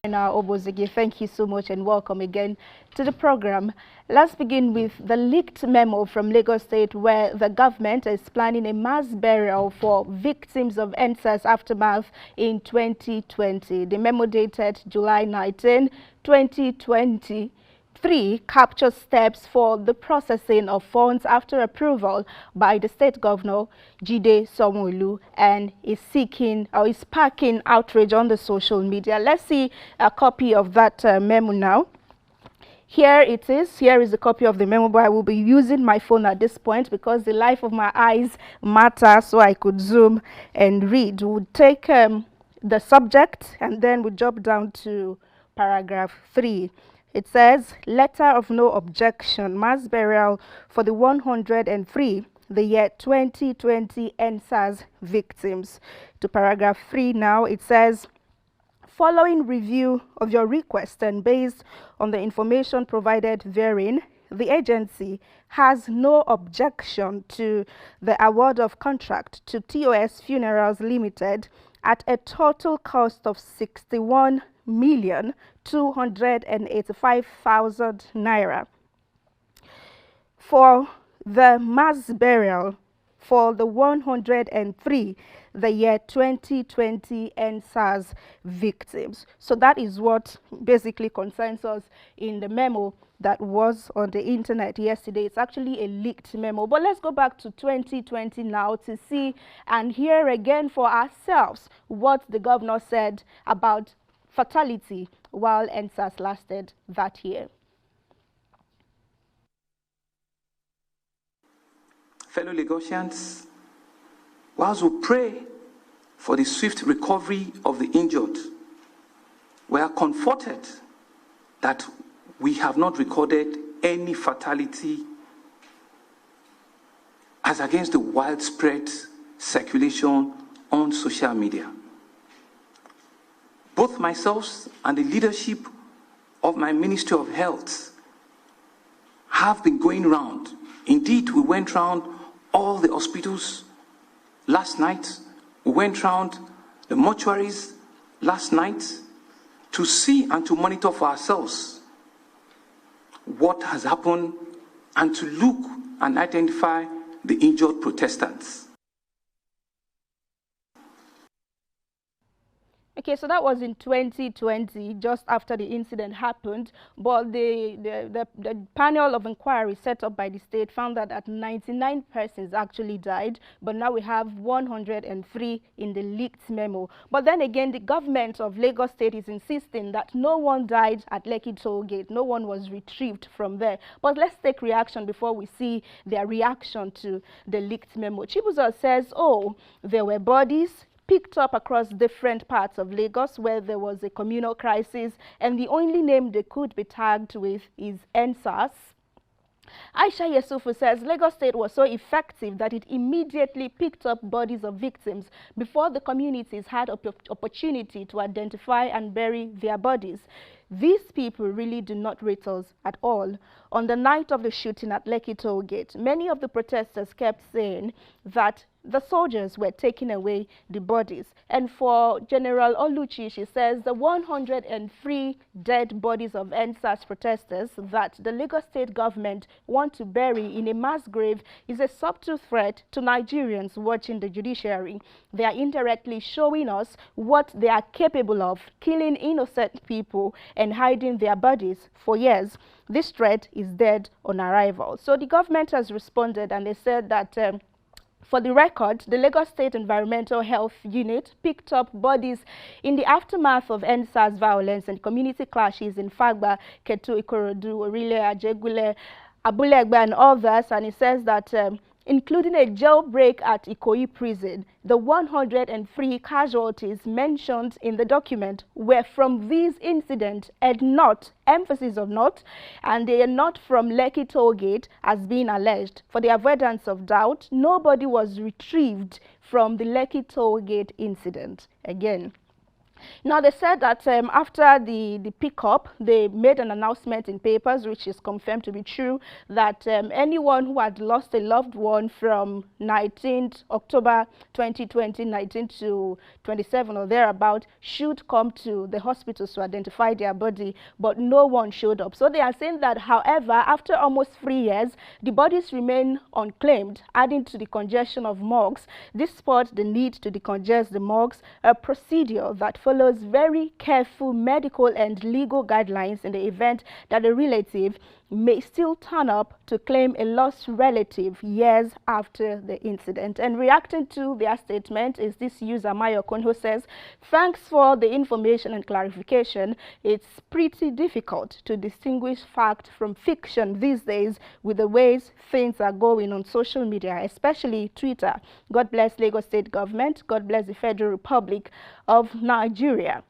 Obozeghie, thank you so much and welcome again to the program. Let's begin with the leaked memo from Lagos State where the government is planning a mass burial for victims of EndSARS aftermath in 2020. The memo dated July 19, 2020. 3 capture steps for the processing of funds after approval by the state governor, Jide Sanwo-Olu, and is sparking outrage on the social media. Let's see a copy of that memo now. Here it is. Here is a copy of the memo, but I will be using my phone at this point because the life of my eyes matters, so I could zoom and read. We'll take the subject and then we'll jump down to paragraph 3. It says, letter of no objection, mass burial for the 103, the year 2020 EndSARS victims. To paragraph 3 now, it says, following review of your request and based on the information provided therein, the agency has no objection to the award of contract to TOS Funerals Limited at a total cost of 61,285,000 naira for the mass burial for the 103, the year 2020 EndSARS victims. So that is what basically concerns us in the memo that was on the internet yesterday. It's actually a leaked memo. But let's go back to 2020 now to see and hear again for ourselves what the governor said about fatality while EndSARS lasted that year. Fellow Lagosians, whilst we pray for the swift recovery of the injured, we are comforted that we have not recorded any fatality as against the widespread circulation on social media. Both myself and the leadership of my Ministry of Health have been going round. Indeed, we went round all the hospitals last night. We went round the mortuaries last night to see and to monitor for ourselves what has happened and to look and identify the injured protestants. Okay, so that was in 2020, just after the incident happened. But the panel of inquiry set up by the state found that 99 persons actually died, but now we have 103 in the leaked memo. But then again, the government of Lagos State is insisting that no one died at Lekki Toll Gate. No one was retrieved from there. But let's take reaction before we see their reaction to the leaked memo. Chibuzo says, oh, there were bodies picked up across different parts of Lagos where there was a communal crisis, and the only name they could be tagged with is EndSARS. Aisha Yesufu says Lagos State was so effective that it immediately picked up bodies of victims before the communities had opportunity to identify and bury their bodies. These people really do not rate us at all. On the night of the shooting at Lekki Toll Gate, many of the protesters kept saying that the soldiers were taking away the bodies. And for General Oluchi, she says the 103 dead bodies of EndSARS protesters that the Lagos State government want to bury in a mass grave is a subtle threat to Nigerians watching the judiciary. They are indirectly showing us what they are capable of, killing innocent people and hiding their bodies for years. This threat is dead on arrival. So the government has responded, and they said that for the record, the Lagos State Environmental Health Unit picked up bodies in the aftermath of EndSARS violence and community clashes in Fagba, Ketu, Ikorodu, Orile, Ajegule, Abulegbe, and others. And it says that including a jailbreak at Ikoyi prison, the 103 casualties mentioned in the document were from these incidents and not, emphasis of not, and they are not from Lekki Toll Gate as being alleged. For the avoidance of doubt, nobody was retrieved from the Lekki Toll Gate incident. Again, Now, they said that after the pickup, they made an announcement in papers, which is confirmed to be true, that anyone who had lost a loved one from 19th October 2020, 19 to 27 or thereabout, should come to the hospitals to identify their body, but no one showed up. So they are saying that, however, after almost 3 years, the bodies remain unclaimed, adding to the congestion of morgues. This spurred the need to decongest the morgues, a procedure that follows very careful medical and legal guidelines in the event that a relative may still turn up to claim a lost relative years after the incident. And reacting to their statement is this user, Mayokon, who says, "Thanks for the information and clarification. It's pretty difficult to distinguish fact from fiction these days with the ways things are going on social media, especially Twitter. God bless Lagos State government. God bless the Federal Republic of Nigeria."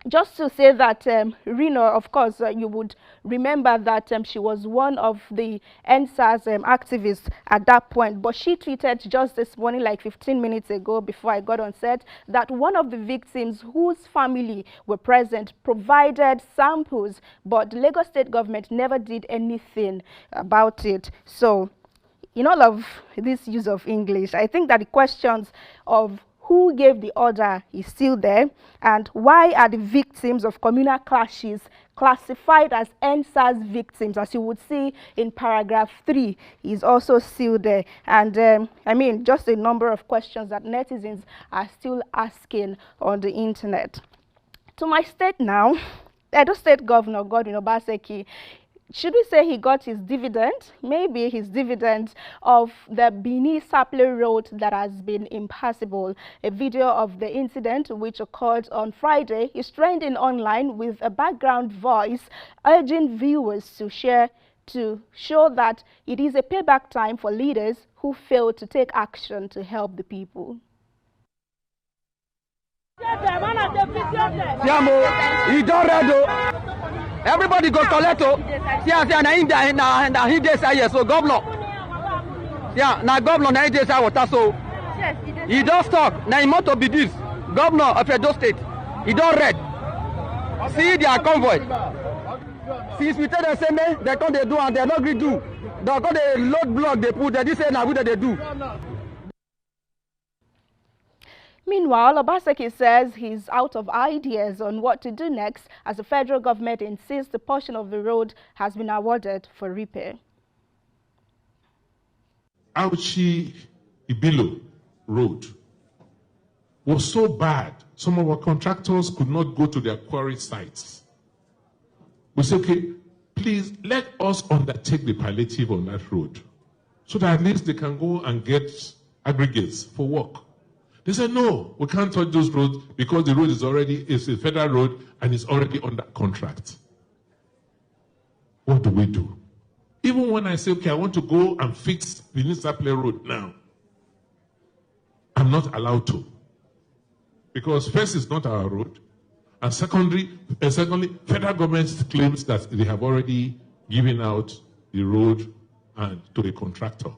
Just to say that Reno, of course, you would remember that she was one of the NSAS activists at that point, but she tweeted just this morning, like 15 minutes ago before I got on set, that one of the victims whose family were present provided samples, but the Lagos State government never did anything about it. So, in all of this use of English, I think that the questions of who gave the order is still there, and why are the victims of communal clashes classified as NSAS victims, as you would see in paragraph 3, is also still there. And I mean, just a number of questions that netizens are still asking on the internet. To my state now, Edo State Governor Godwin Obaseki, should we say he got his dividend? Maybe his dividend of the Benin-Sapele Road that has been impassable. A video of the incident, which occurred on Friday, is trending online with a background voice urging viewers to share to show that it is a payback time for leaders who fail to take action to help the people. Everybody go collect oh. Yeah, na in na he dey say yes, so governor. Yeah, na governor na he dey say water so. He don't stop. Na him motto be this. Governor of Edo State. He don't red. See their convoy. Since we tell them say me, they come they do and they not agree do. They come they load block they put. They say na what they do. Meanwhile, Obaseki says he's out of ideas on what to do next as the federal government insists the portion of the road has been awarded for repair. Auchi Ibilo Road was so bad, some of our contractors could not go to their quarry sites. We said, okay, please let us undertake the palliative on that road so that at least they can go and get aggregates for work. They said, no, we can't touch those roads because the road is a federal road and it's already under contract. What do we do? Even when I say, okay, I want to go and fix the Benin-Sapele Road now, I'm not allowed to. Because first, it's not our road. And secondly, federal government claims that they have already given out the road to a contractor.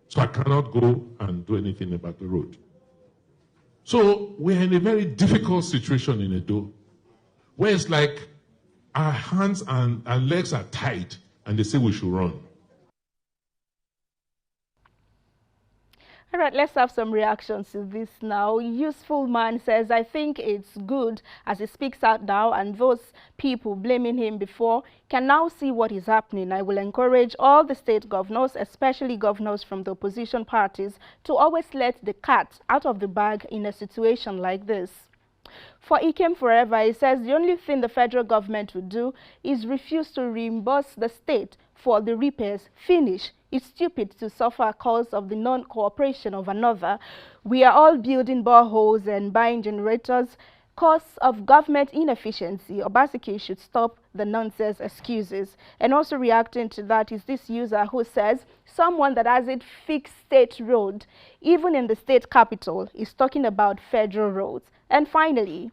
So I cannot go and do anything about the road. So we're in a very difficult situation in Edo, where it's like our hands and our legs are tied, and they say we should run. All right, let's have some reactions to this now. Useful Man says, I think it's good as he speaks out now, and those people blaming him before can now see what is happening. I will encourage all the state governors, especially governors from the opposition parties, to always let the cat out of the bag in a situation like this. For Ikem Forever, he says the only thing the federal government would do is refuse to reimburse the state for the repairs. Finish. It's stupid to suffer cause of the non-cooperation of another. We are all building boreholes and buying generators. Cause of government inefficiency. Obaseki should stop the nonsense excuses. And also reacting to that is this user who says someone that has a fixed state road, even in the state capital, is talking about federal roads. And finally,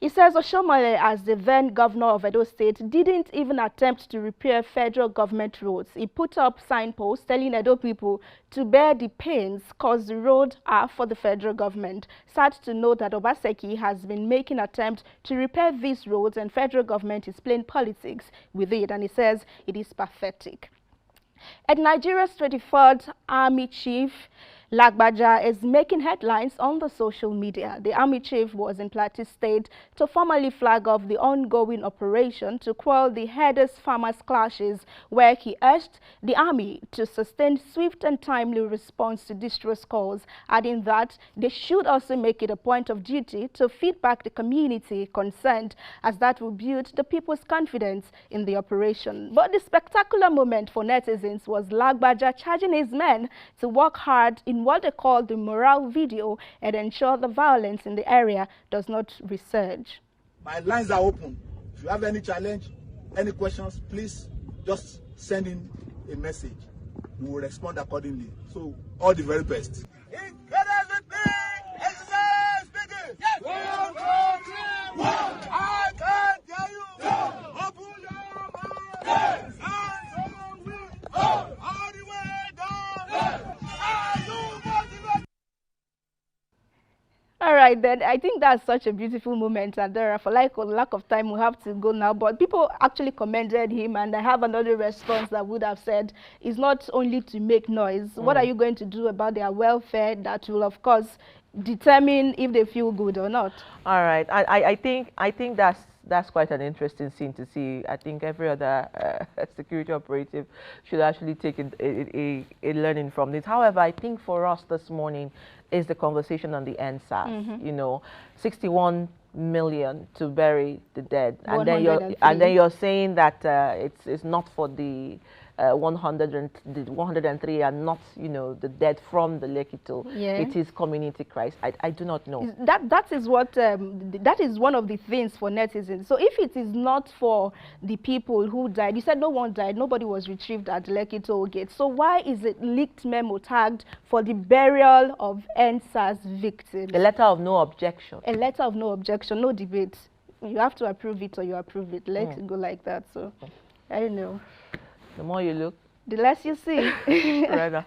He says Oshomole, as the then governor of Edo State, didn't even attempt to repair federal government roads. He put up signposts telling Edo people to bear the pains cause the roads are for the federal government. Sad to note that Obaseki has been making attempts to repair these roads and federal government is playing politics with it, and he says it is pathetic. At Nigeria's 23rd Army Chief, Lagbaja is making headlines on the social media. The Army Chief was in Plateau State to formally flag off the ongoing operation to quell the headers farmers clashes, where he urged the Army to sustain swift and timely response to distress calls, adding that they should also make it a point of duty to feed back the community concerned, as that will build the people's confidence in the operation. But the spectacular moment for netizens was Lagbaja charging his men to work hard in what they call the morale video and ensure the violence in the area does not resurge. My lines are open. If you have any challenge, any questions, please just send in a message. We will respond accordingly. So, all the very best. All right, then I think that's such a beautiful moment, and for lack of time, we have to go now. But people actually commended him, and I have another response that would have said, it's not only to make noise. What are you going to do about their welfare that will, of course, determine if they feel good or not? All right, I think that's quite an interesting scene to see. I think every other security operative should actually take a learning from this. However, I think for us this morning is the conversation on the NSAS. You know, 61 million to bury the dead, and then you're saying that it's not for the 103 are not, you know, the dead from the Lekki Toll. Yeah. It is community crisis. I do not know. That is what that is one of the things for netizens. So if it is not for the people who died, you said no one died, nobody was retrieved at Lekki Toll Gate. So why is it leaked memo tagged for the burial of NSAS victims? A letter of no objection. A letter of no objection, no debate. You have to approve it or you approve it. Let's go like that. So I don't know. The more you look, the less you see. rather.